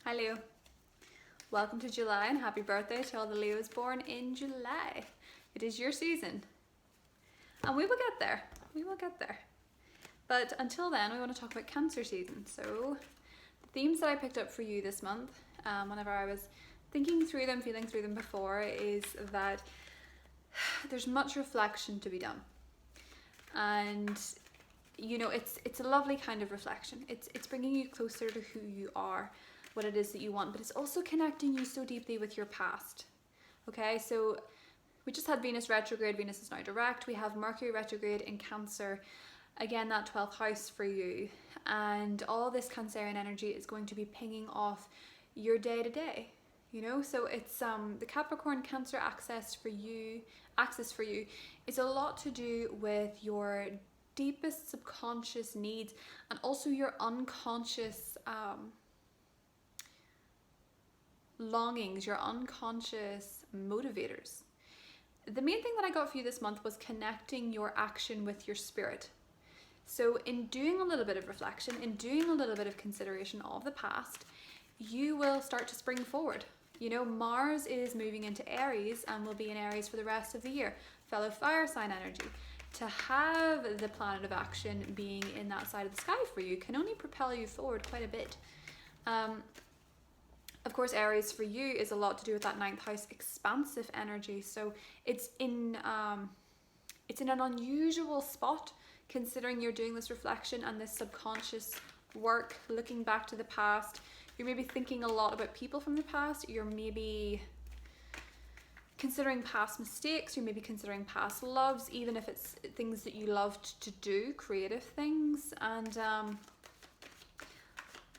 Hi Leo, welcome to July and happy birthday to all the Leos born in July. It is your season and we will get there, But until then we want to talk about Cancer season. So the themes that I picked up for you this month, whenever I was thinking through them, feeling through them before, is that there's much reflection to be done. And you know, it's a lovely kind of reflection. It's bringing you closer to who you are, what it is that you want, but it's also connecting you so deeply with your past. Okay, so we just had Venus retrograde. Venus is now direct. We have Mercury retrograde in Cancer, again that 12th house for you, and all this Cancerian energy is going to be pinging off your day to day, you know. So it's the Capricorn Cancer axis for you is a lot to do with your deepest subconscious needs and also your unconscious longings, your unconscious motivators. The main thing that I got for you this month was connecting your action with your spirit. So in doing a little bit of reflection, in doing a little bit of consideration of the past, you will start to spring forward. You know, Mars is moving into Aries and will be in Aries for the rest of the year, fellow fire sign energy. To have the planet of action being in that side of the sky for you can only propel you forward quite a bit. Of course, Aries for you is a lot to do with that 9th house expansive energy. So it's in an unusual spot, considering you're doing this reflection and this subconscious work, looking back to the past. You're maybe thinking a lot about people from the past. You're maybe considering past mistakes. You're maybe considering past loves, even if it's things that you loved to do, creative things. And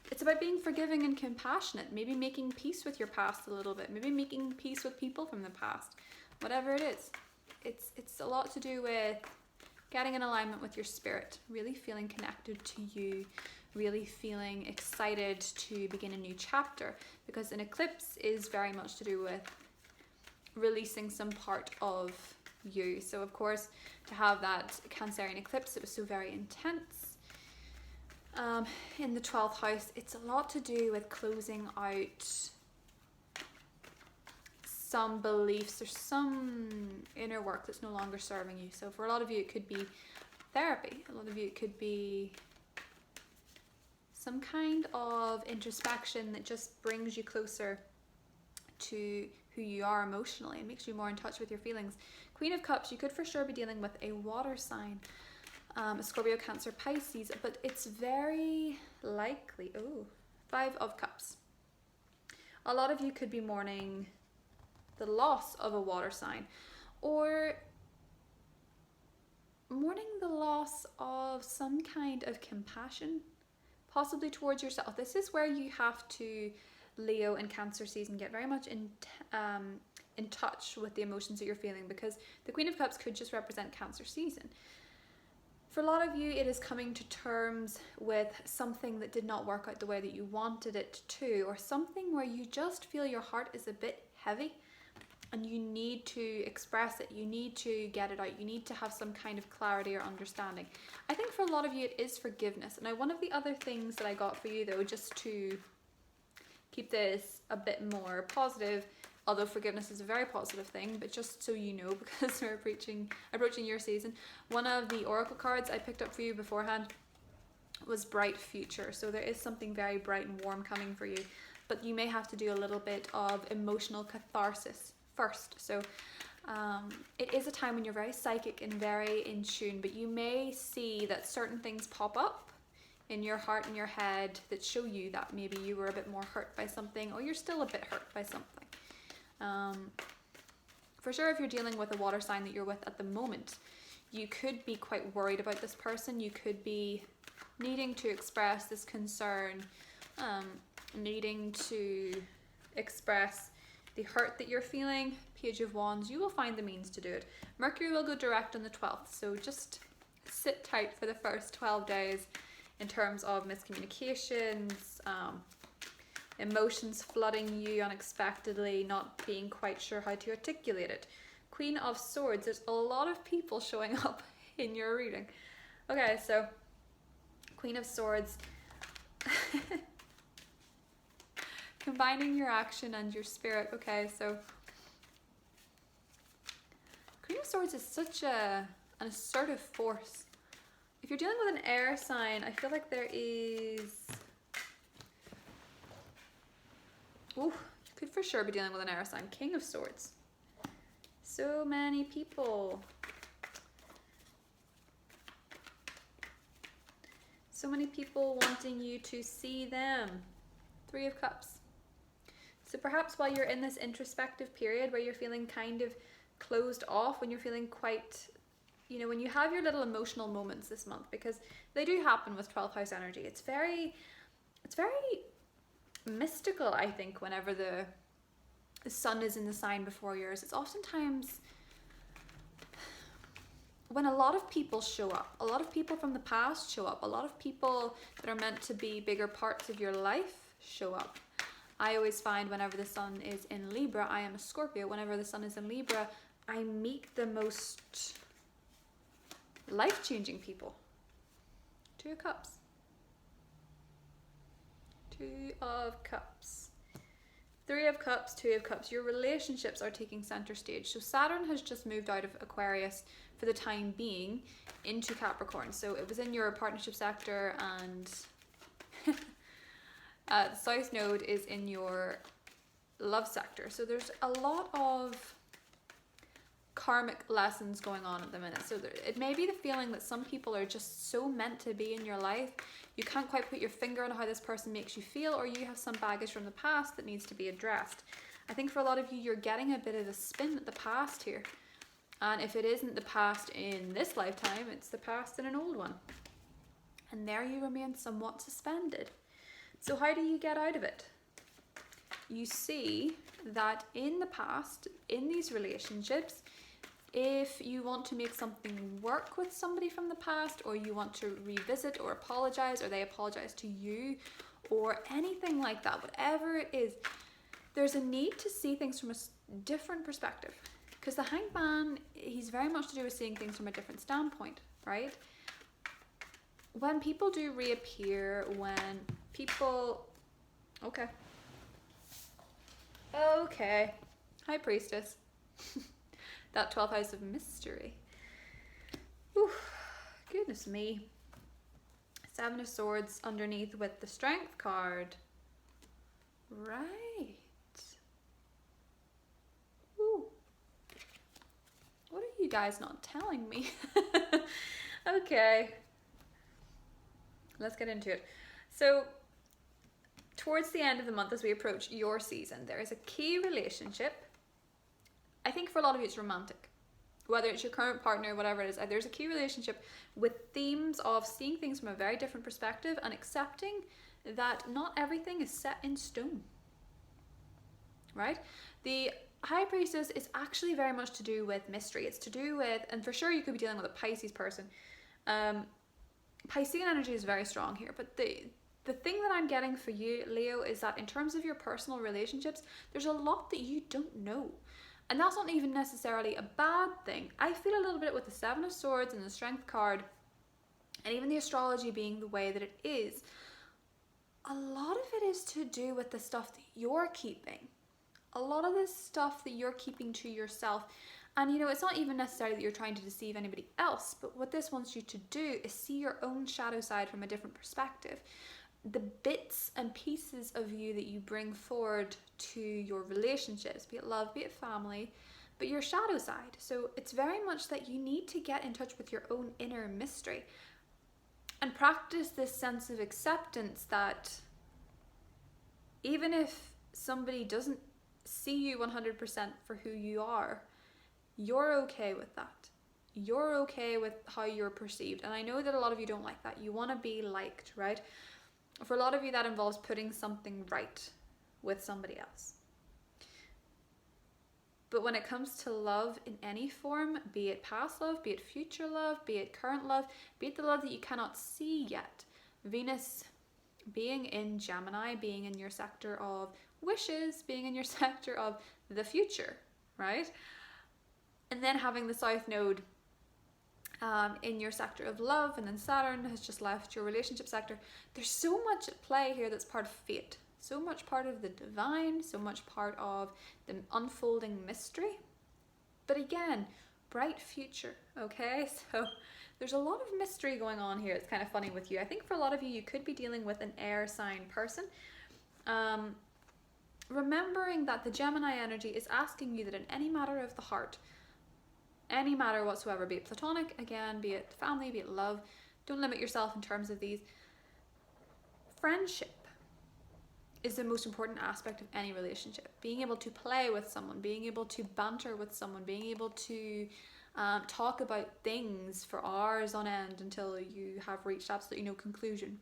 it's about being forgiving and compassionate, maybe making peace with your past a little bit, maybe making peace with people from the past, whatever it is. It's a lot to do with getting in alignment with your spirit, really feeling connected to you, really feeling excited to begin a new chapter, because an eclipse is very much to do with releasing some part of you. So of course, to have that Cancerian eclipse, it was so very intense. In the 12th house, it's a lot to do with closing out some beliefs or some inner work that's no longer serving you. So for a lot of you, it could be therapy. A lot of you, it could be some kind of introspection that just brings you closer to who you are emotionally and makes you more in touch with your feelings. Queen of Cups, you could for sure be dealing with a water sign, a Scorpio, Cancer, Pisces, but it's very likely, 5 of Cups. A lot of you could be mourning the loss of a water sign, or mourning the loss of some kind of compassion, possibly towards yourself. This is where you have to, Leo and Cancer season, get very much in touch with the emotions that you're feeling, because the Queen of Cups could just represent Cancer season. For a lot of you, it is coming to terms with something that did not work out the way that you wanted it to, or something where you just feel your heart is a bit heavy and you need to express it, you need to get it out, you need to have some kind of clarity or understanding. I think for a lot of you, it is forgiveness. Now, one of the other things that I got for you though, just to keep this a bit more positive, although forgiveness is a very positive thing, but just so you know, because we're approaching your season, one of the oracle cards I picked up for you beforehand was bright future. So there is something very bright and warm coming for you, but you may have to do a little bit of emotional catharsis first. So it is a time when you're very psychic and very in tune, but you may see that certain things pop up in your heart and your head that show you that maybe you were a bit more hurt by something, or you're still a bit hurt by something. For sure, if you're dealing with a water sign that you're with at the moment, you could be quite worried about this person. You could be needing to express this concern, needing to express the hurt that you're feeling. Page of Wands, you will find the means to do it. Mercury will go direct on the 12th, so just sit tight for the first 12 days in terms of miscommunications, emotions flooding you unexpectedly, not being quite sure how to articulate it. Queen of Swords, there's a lot of people showing up in your reading. Okay, so Queen of Swords combining your action and your spirit. Okay, so Queen of Swords is such an assertive force. If you're dealing with an air sign, I feel like there is... Ooh, you could for sure be dealing with an air sign. King of Swords. So many people. So many people wanting you to see them. Three of Cups. So perhaps while you're in this introspective period where you're feeling kind of closed off, when you're feeling quite, you know, when you have your little emotional moments this month, because they do happen with 12th house energy. It's very mystical, I think, whenever the sun is in the sign before yours. It's oftentimes when a lot of people show up, a lot of people from the past show up, a lot of people that are meant to be bigger parts of your life show up. I always find whenever the sun is in Libra, I am a Scorpio, whenever the sun is in Libra, I meet the most life-changing people. Two of Cups. Two of Cups. Three of Cups, Two of Cups. Your relationships are taking center stage. So Saturn has just moved out of Aquarius for the time being into Capricorn. So it was in your partnership sector, and the South Node is in your love sector. So there's a lot of karmic lessons going on at the minute. So it may be the feeling that some people are just so meant to be in your life. You can't quite put your finger on how this person makes you feel, or you have some baggage from the past that needs to be addressed. I think for a lot of you, you're getting a bit of a spin at the past here. And if it isn't the past in this lifetime, it's the past in an old one. And there you remain somewhat suspended. So how do you get out of it? You see that in the past, in these relationships, if you want to make something work with somebody from the past, or you want to revisit or apologize, or they apologize to you, or anything like that, whatever it is, there's a need to see things from a different perspective. Because the Hanged Man, he's very much to do with seeing things from a different standpoint, right? When people do reappear, when people... Okay. High Priestess. That 12th house of mystery. Ooh, goodness me. Seven of Swords underneath with the Strength card. Right. Ooh. What are you guys not telling me? Okay. Let's get into it. So, towards the end of the month, as we approach your season, there is a key relationship. I think for a lot of you it's romantic. Whether it's your current partner, whatever it is, there's a key relationship with themes of seeing things from a very different perspective and accepting that not everything is set in stone. Right? The High Priestess is actually very much to do with mystery. It's to do with, and for sure you could be dealing with a Pisces person. Piscean energy is very strong here, but the thing that I'm getting for you, Leo, is that in terms of your personal relationships, there's a lot that you don't know. And that's not even necessarily a bad thing. I feel a little bit with the Seven of Swords and the Strength card, and even the astrology being the way that it is, a lot of it is to do with the stuff that you're keeping. A lot of this stuff that you're keeping to yourself. And you know, it's not even necessarily that you're trying to deceive anybody else, but what this wants you to do is see your own shadow side from a different perspective. The bits and pieces of you that you bring forward to your relationships, be it love, be it family, but your shadow side. So it's very much that you need to get in touch with your own inner mystery and practice this sense of acceptance that even if somebody doesn't see you 100% for who you are, you're okay with that. You're okay with how you're perceived. And I know that a lot of you don't like that. You want to be liked, right? For a lot of you, that involves putting something right with somebody else. But when it comes to love in any form, be it past love, be it future love, be it current love, be it the love that you cannot see yet, Venus being in Gemini, being in your sector of wishes, being in your sector of the future, right? And then having the South Node in your sector of love, and then Saturn has just left your relationship sector. There's so much at play here that's part of fate. so much part of the divine, so much part of the unfolding mystery. But again, bright future, okay? So there's a lot of mystery going on here. It's kind of funny with you. I think for a lot of you, you could be dealing with an air sign person. Remembering that the Gemini energy is asking you that in any matter of the heart, any matter whatsoever, be it platonic, again, be it family, be it love, don't limit yourself in terms of these. Friendship is the most important aspect of any relationship. Being able to play with someone, being able to banter with someone, being able to talk about things for hours on end until you have reached absolutely no conclusion.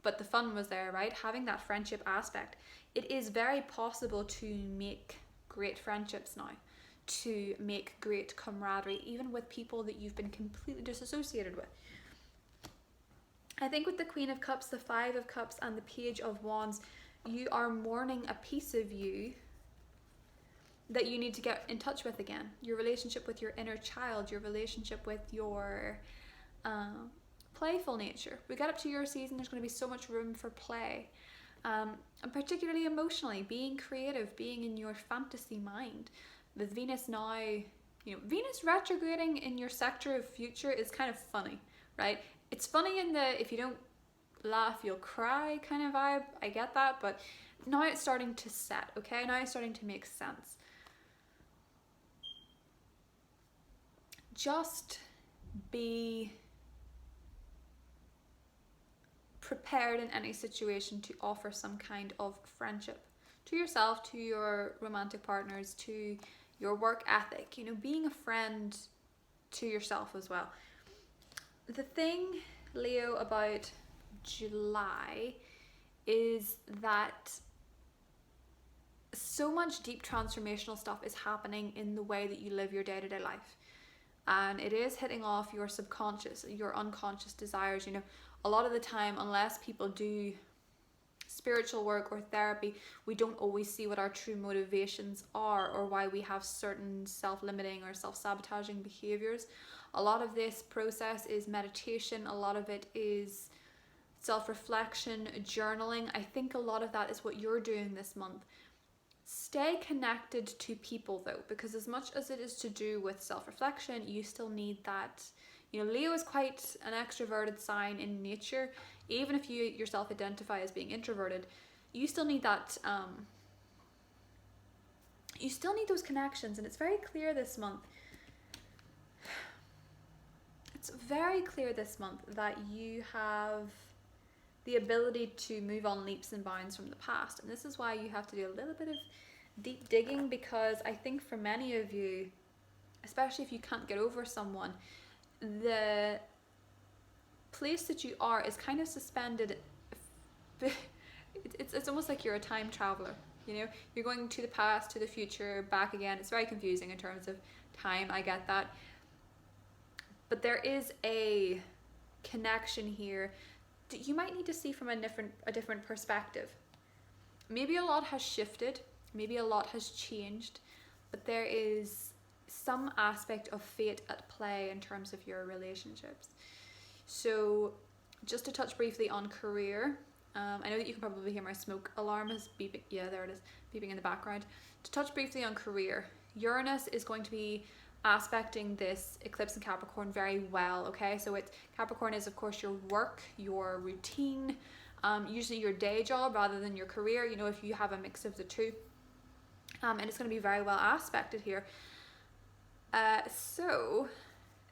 But the fun was there, right? Having that friendship aspect. It is very possible to make great friendships now, to make great camaraderie, even with people that you've been completely disassociated with. I think with the Queen of Cups, the Five of Cups, and the Page of Wands, you are mourning a piece of you that you need to get in touch with again. Your relationship with your inner child, your relationship with your playful nature. We get up to your season, there's going to be so much room for play. And particularly emotionally, being creative, being in your fantasy mind. With Venus now, Venus retrograding in your sector of future is kind of funny, right? It's funny in the if you don't laugh you'll cry kind of vibe. I get that, but now it's starting to set, okay? Now it's starting to make sense. Just be prepared in any situation to offer some kind of friendship to yourself, to your romantic partners, to your work ethic, being a friend to yourself as well. The thing, Leo, about July is that so much deep transformational stuff is happening in the way that you live your day-to-day life. And it is hitting off your subconscious, your unconscious desires. A lot of the time, unless people do spiritual work or therapy, we don't always see what our true motivations are or why we have certain self-limiting or self-sabotaging behaviors. A lot of this process is meditation. A lot of it is self-reflection, journaling. I think a lot of that is what you're doing this month. Stay connected to people though, because as much as it is to do with self-reflection, you still need that. Leo is quite an extroverted sign in nature. Even if you yourself identify as being introverted, you still need that. You still need those connections, and it's very clear this month. It's very clear this month that you have the ability to move on leaps and bounds from the past, and this is why you have to do a little bit of deep digging, because I think for many of you, especially if you can't get over someone, the place that you are is kind of suspended. It's almost like you're a time traveler. You're going to the past, to the future, back again. It's very confusing in terms of time. I get that, but there is a connection here that you might need to see from a different perspective. Maybe a lot has shifted, maybe a lot has changed, but there is some aspect of fate at play in terms of your relationships. So just to touch briefly on career, I know that you can probably hear my smoke alarm is beeping. Yeah, there it is, beeping in the background. To touch briefly on career, Uranus is going to be aspecting this eclipse in Capricorn very well, okay? So Capricorn is of course your work, your routine, usually your day job rather than your career, if you have a mix of the two. And it's going to be very well aspected here. So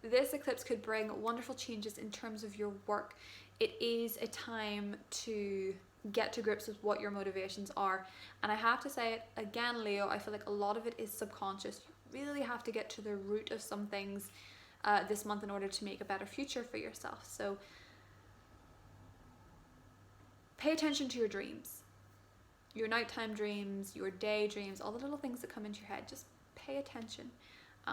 this eclipse could bring wonderful changes in terms of your work. It is a time to get to grips with what your motivations are. And I have to say it again, Leo, I feel like a lot of it is subconscious. You really have to get to the root of some things this month in order to make a better future for yourself. So pay attention to your dreams, your nighttime dreams, your day dreams, all the little things that come into your head. Just pay attention.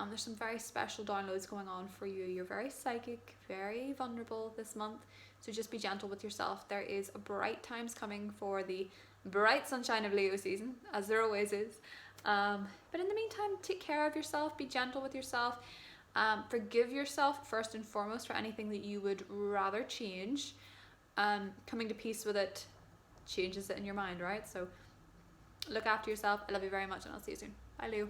There's some very special downloads going on for you. You're very psychic, very vulnerable this month, so just be gentle with yourself. There is bright times coming for the bright sunshine of Leo season, as there always is. But in the meantime, take care of yourself, be gentle with yourself, forgive yourself first and foremost for anything that you would rather change, coming to peace with it changes it in your mind, right? So look after yourself. I love you very much, and I'll see you soon. Bye, Leo.